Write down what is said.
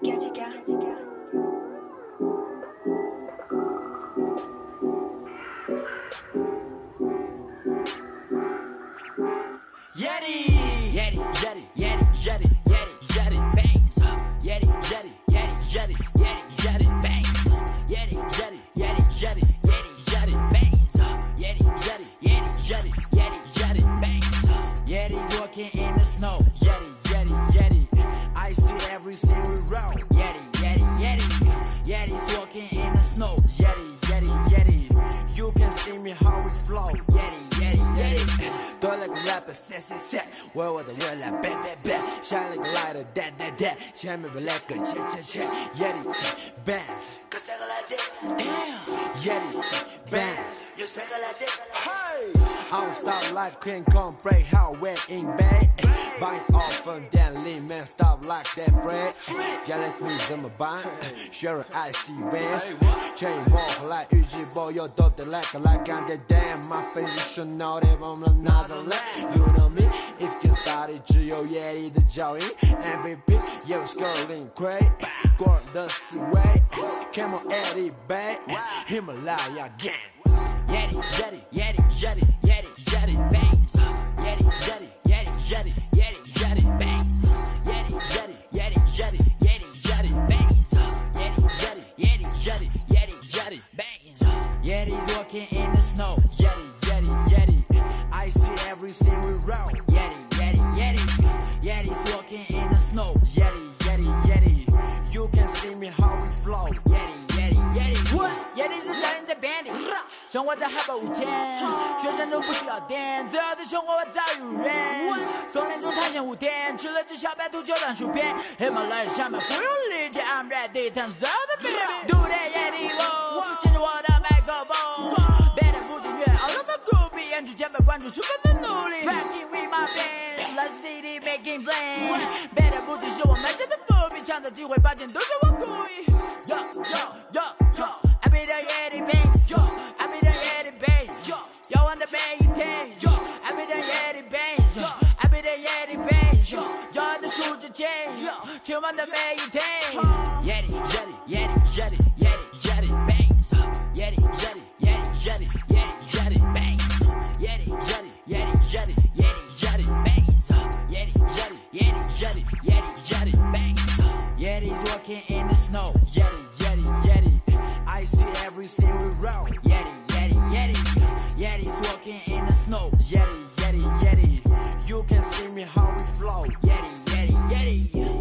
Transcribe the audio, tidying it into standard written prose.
Gachiga. Yeti, Yeti, Yeti, Yeti, Yeti, Yeti, Yeti, bangs. Yeti, Yeti, Yeti, Yeti, Yeti, Yeti, bangs. Yeti, Yeti, Yeti, Yeti, Yeti, Yeti, bangs. Yeti, Yeti, Yeti, Yeti, Yeti, Yeti, bangs. Yeti's walking in the snow. Yeti, Yeti, Yeti. I see everything we roll. Yeti, Yeti, Yeti. Yeti's walking in the snow. Yeti, Yeti, Yeti. You can see me how we flow. Yeti, Yeti, Yeti. Do it like a rapper, set, set, set. Where was the word like bad, bad, bad. Shine like a lighter, that, that, that. Shine me like a check, check, check. Yeti, bands. Cause I go like that. Damn. Yeti, bands. You swagger like that. Hey. I don't stop like King Kong, break how wet in bed. Buying off from that lean man, stop like that Fred. Jealous me, I'm a bind. Sure, I see vans. Chain walk like Uji boy, you're dope, like I'm the damn. My face, you should know that I'm the Nazareth. You know me, if you can start it, you Yeti the Joey. MVP, yeah, it's going great. Go the way. Come on, Eddie, back. Himalaya gang. Yeti, Yeti, Yeti, Yeti, Yeti, Yeti, bangs. Yeti, Yeti, Yeti, Yeti, Yeti, Yeti, bangs. Yeti, Yeti, Yeti, Yeti, Yeti, Yeti, bangs. Yeti, Yeti, Yeti, Yeti, Yeti, Yeti, bangs. Yeti's walking in the snow. Yeti, Yeti, Yeti. I see everything we roll. Yeti, Yeti, Yeti. Yeti's walking in the snow. Yeti, Yeti, Yeti. You can see me how we flow. Yeti, Yeti, Yeti. Yeti 是杀人在边里，生活在海拔5000，学生都不需要电，只要对生活我早已如愿。松林中探险5天，吃了只小白兔就当薯片。黑马来下面不用理解 ，I'm ready， 探索的 baby。独代 Yeti 我，牵着我的麦克风，别的不禁乐 ，all of the groovy， 演出前辈关注十分的努力 ，Rocking with my band，Live CD making flame， 别的不只是我埋下的伏笔，抢的机会把钱都是我故意。Yo yo yo yo。I be the Yeti bang, yo. I be the Yeti bang, yo. Yo on the bay tank, yo. I be the Yeti bang, yo. I be the Yeti bang, yo. Yo on the 数字 chain, yo. 千万的每一天 Yeti, Yeti, Yeti, Yeti, Yeti, Yeti bangs. Yeti, Yeti, Yeti, Yeti, Yeti, Yeti bangs. Yeti, Yeti, Yeti, Yeti, Yeti, Yeti bangs. Yeti, Yeti, Yeti, Yeti, Yeti, Yeti bangs. Yeti's walking in the snow. Yeti, Yeti, Yeti. I see everything we roll. Yeti, Yeti, Yeti. Yeti's walking in the snow. Yeti, Yeti, Yeti. You can see me how we flow. Yeti, Yeti, Yeti.